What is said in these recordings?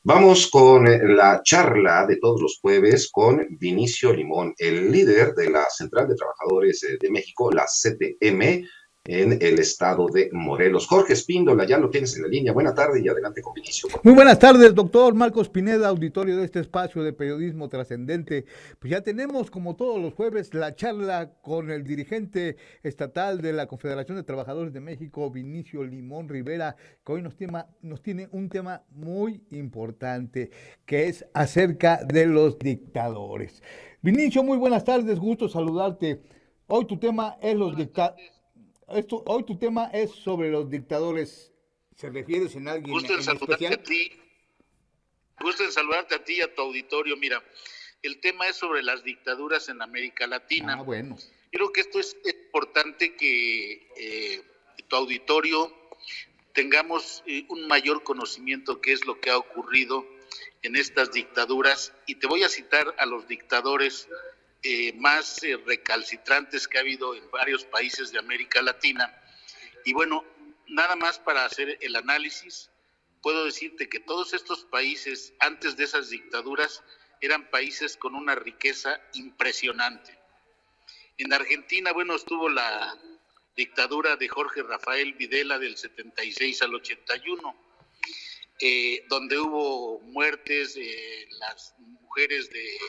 Vamos con la charla de todos los jueves con Vinicio Limón, el líder de la Central de Trabajadores de México, la CTM, en el estado de Morelos. Jorge Espíndola, ya lo tienes en la línea. Buena tarde y adelante con Vinicio, por Muy favor. buenas tardes, doctor Marcos Pineda, auditorio de este espacio de periodismo trascendente. Pues ya tenemos, como todos los jueves, la charla con el dirigente estatal de la Confederación de Trabajadores de México, Vinicio Limón Rivera, que hoy nos tiene un tema muy importante, que es acerca de los dictadores. Vinicio, muy buenas tardes, gusto saludarte. Hoy tu tema es los dictadores. Hoy tu tema es sobre los dictadores. ¿Se refieres en alguien Gusto en en saludarte especial? a ti, gusto en saludarte a ti y a tu auditorio. Mira, el tema es sobre las dictaduras en América Ah, Latina. bueno. Creo que esto es importante que tu auditorio tengamos un mayor conocimiento qué es lo que ha ocurrido en estas dictaduras, y te voy a citar a los dictadores más recalcitrantes que ha habido en varios países de América Latina. Y bueno, nada más para hacer el análisis, puedo decirte que todos estos países, antes de esas dictaduras, eran países con una riqueza impresionante. En Argentina, bueno, estuvo la dictadura de Jorge Rafael Videla del 76 al 81, donde hubo muertes, las mujeres de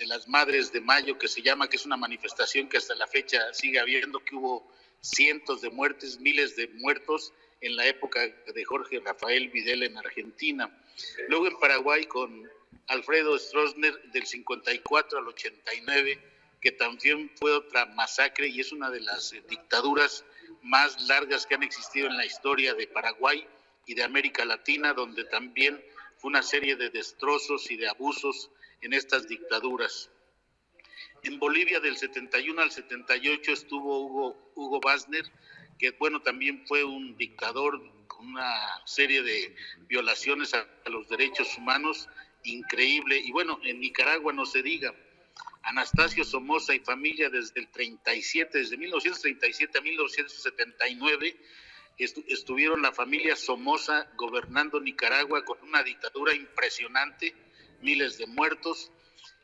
las Madres de Mayo, que se llama, que es una manifestación que hasta la fecha sigue habiendo, que hubo cientos de muertes, miles de muertos en la época de Jorge Rafael Videla en Argentina. Luego en Paraguay con Alfredo Stroessner del 54 al 89, que también fue otra masacre y es una de las dictaduras más largas que han existido en la historia de Paraguay y de América Latina, donde también fue una serie de destrozos y de abusos en estas dictaduras. En Bolivia del 71 al 78 estuvo Hugo Basner, que bueno, también fue un dictador con una serie de violaciones a los derechos humanos increíble. Y bueno, en Nicaragua no se diga. Anastasio Somoza y familia desde el 37, desde 1937 a 1979, estuvieron la familia Somoza gobernando Nicaragua con una dictadura impresionante, miles de muertos.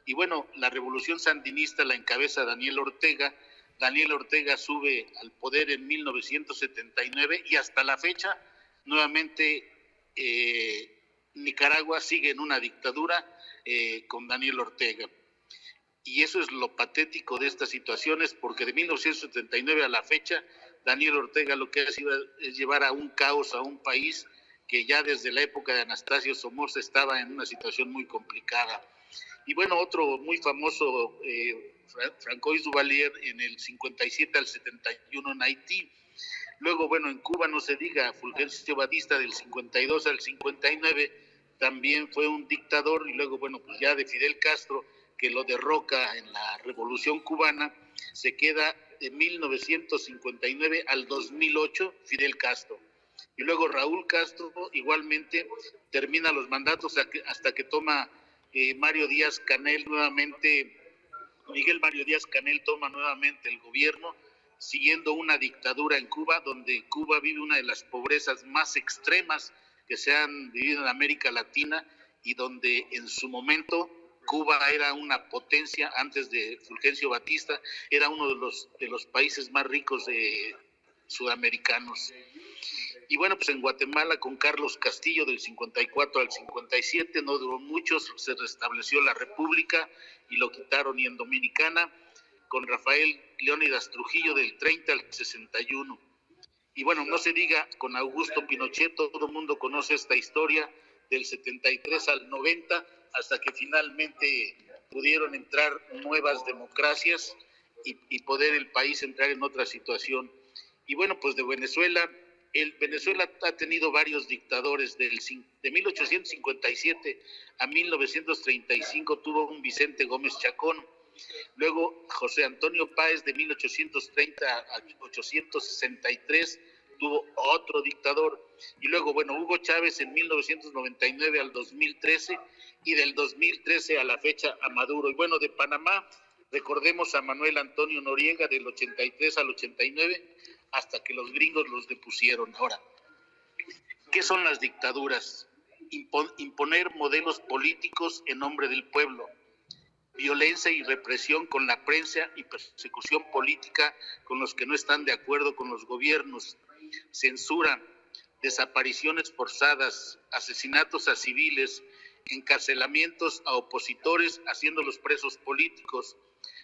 Y bueno, la revolución sandinista la encabeza Daniel Ortega. Daniel Ortega sube al poder en 1979 y hasta la fecha, nuevamente, Nicaragua sigue en una dictadura con Daniel Ortega. Y eso es lo patético de estas situaciones, porque de 1979 a la fecha, Daniel Ortega lo que ha sido es llevar a un caos a un país que ya desde la época de Anastasio Somoza estaba en una situación muy complicada. Y bueno, otro muy famoso, Francois Duvalier, en el 57 al 71 en Haití. Luego, bueno, en Cuba no se diga, Fulgencio Batista del 52 al 59 también fue un dictador. Y luego, bueno, pues ya de Fidel Castro, que lo derroca en la Revolución Cubana, se queda de 1959 al 2008 Fidel Castro. Y luego Raúl Castro igualmente termina los mandatos hasta que toma Mario Díaz Canel nuevamente, Miguel Mario Díaz Canel toma nuevamente el gobierno, siguiendo una dictadura en Cuba, donde Cuba vive una de las pobrezas más extremas que se han vivido en América Latina, y donde en su momento Cuba era una potencia. Antes de Fulgencio Batista era uno de los países más ricos sudamericanos. Y bueno, pues en Guatemala con Carlos Castillo del 54 al 57 no duró mucho, se restableció la república y lo quitaron. Y en Dominicana con Rafael Leónidas Trujillo del 30 al 61. Y bueno, no se diga con Augusto Pinochet, todo el mundo conoce esta historia, del 73 al 90, hasta que finalmente pudieron entrar nuevas democracias y poder el país entrar en otra situación. Y bueno, pues de Venezuela, Venezuela ha tenido varios dictadores. De 1857 a 1935 tuvo un Vicente Gómez Chacón. Luego José Antonio Páez de 1830 a 863 tuvo otro dictador. Y luego, bueno, Hugo Chávez en 1999 al 2013, y del 2013 a la fecha a Maduro. Y bueno, de Panamá recordemos a Manuel Antonio Noriega del 83 al 89, hasta que los gringos los depusieron. Ahora, ¿qué son las dictaduras? imponer modelos políticos en nombre del pueblo, violencia y represión con la prensa y persecución política con los que no están de acuerdo con los gobiernos, censura, desapariciones forzadas, asesinatos a civiles, encarcelamientos a opositores haciéndolos presos políticos,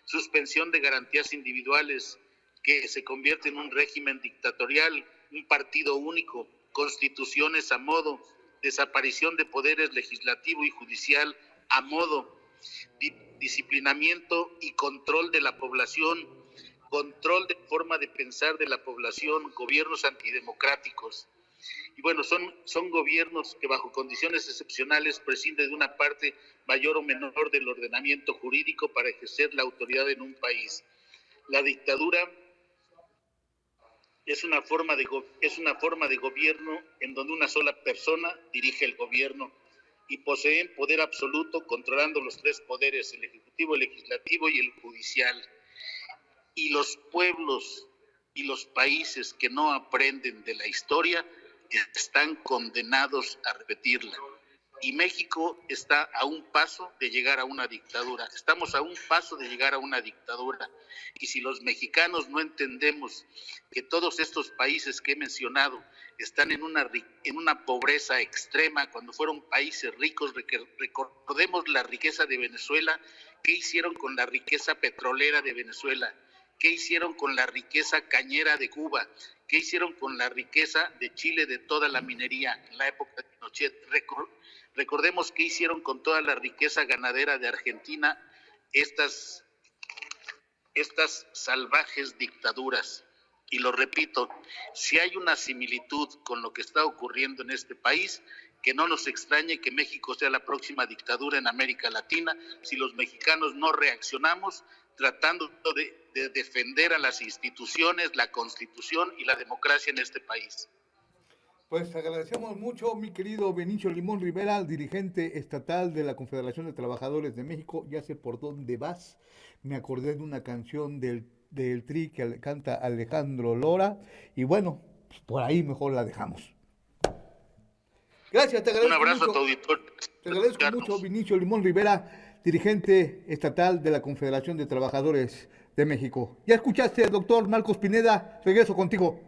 suspensión de garantías individuales que se convierte en un régimen dictatorial, un partido único, constituciones a modo, desaparición de poderes legislativo y judicial a modo, disciplinamiento y control de la población, control de forma de pensar de la población, gobiernos antidemocráticos. Y bueno, son gobiernos que bajo condiciones excepcionales prescinden de una parte mayor o menor del ordenamiento jurídico para ejercer la autoridad en un país. La dictadura es una forma de gobierno en donde una sola persona dirige el gobierno y poseen poder absoluto controlando los tres poderes, el ejecutivo, el legislativo y el judicial. Y los pueblos y los países que no aprenden de la historia están condenados a repetirla. Y México está a un paso de llegar a una dictadura. Estamos a un paso de llegar a una dictadura. Y si los mexicanos no entendemos que todos estos países que he mencionado están en una pobreza extrema, cuando fueron países ricos, recordemos la riqueza de Venezuela, ¿qué hicieron con la riqueza petrolera de Venezuela? ¿Qué hicieron con la riqueza cañera de Cuba? ¿Qué hicieron con la riqueza de Chile, de toda la minería en la época de Pinochet? Recordemos qué hicieron con toda la riqueza ganadera de Argentina estas salvajes dictaduras. Y lo repito, si hay una similitud con lo que está ocurriendo en este país, que no nos extrañe que México sea la próxima dictadura en América Latina si los mexicanos no reaccionamos tratando de defender a las instituciones, la Constitución y la democracia en este país. Pues agradecemos mucho, mi querido Benicio Limón Rivera, dirigente estatal de la Confederación de Trabajadores de México. Ya sé por dónde vas. Me acordé de una canción del Tri que canta Alejandro Lora. Y bueno, pues por ahí mejor la dejamos. Gracias, te agradezco. Un abrazo mucho. A tu auditorio. Te agradezco mucho, Benicio Limón Rivera, dirigente estatal de la Confederación de Trabajadores de México. Ya escuchaste, doctor Marcos Pineda, regreso contigo.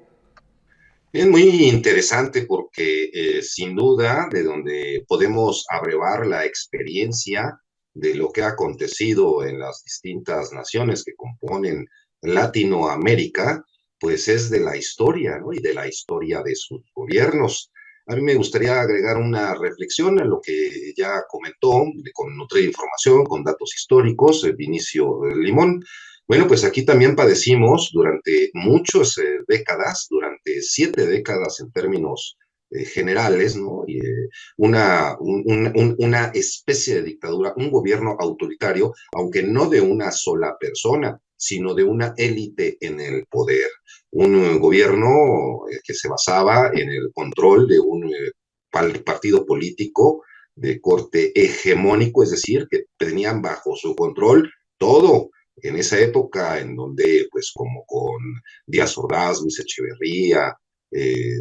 Es muy interesante porque sin duda de donde podemos abrevar la experiencia de lo que ha acontecido en las distintas naciones que componen Latinoamérica, pues es de la historia, ¿no? Y de la historia de sus gobiernos. A mí me gustaría agregar una reflexión a lo que ya comentó, con otra información, con datos históricos, Vinicio Limón. Bueno, pues aquí también padecimos durante muchas décadas, durante 7 décadas en términos generales, ¿no? Y, una especie de dictadura, un gobierno autoritario, aunque no de una sola persona, sino de una élite en el poder. Un gobierno que se basaba en el control de un partido político de corte hegemónico, es decir, que tenían bajo su control todo. En esa época en donde, pues como con Díaz Ordaz, Luis Echeverría,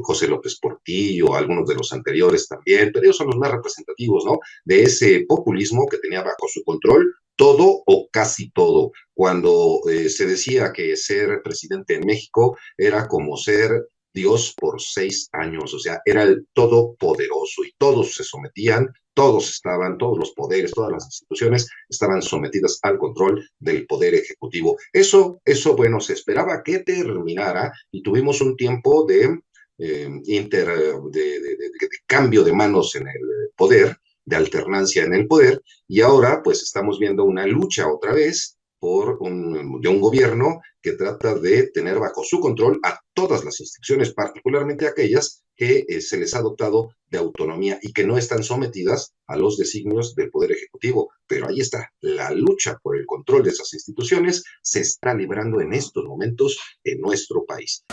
José López Portillo, algunos de los anteriores también, pero ellos son los más representativos, ¿no? De ese populismo que tenía bajo su control todo o casi todo. Cuando se decía que ser presidente en México era como ser Dios por 6 años, o sea, era el todopoderoso y todos se sometían, todos los poderes, todas las instituciones estaban sometidas al control del poder ejecutivo. Eso, bueno, se esperaba que terminara y tuvimos un tiempo de cambio de manos en el poder, de alternancia en el poder, y ahora pues estamos viendo una lucha otra vez de un gobierno que trata de tener bajo su control a todas las instituciones, particularmente aquellas que se les ha dotado de autonomía y que no están sometidas a los designios del Poder Ejecutivo. Pero ahí está, la lucha por el control de esas instituciones se está librando en estos momentos en nuestro país.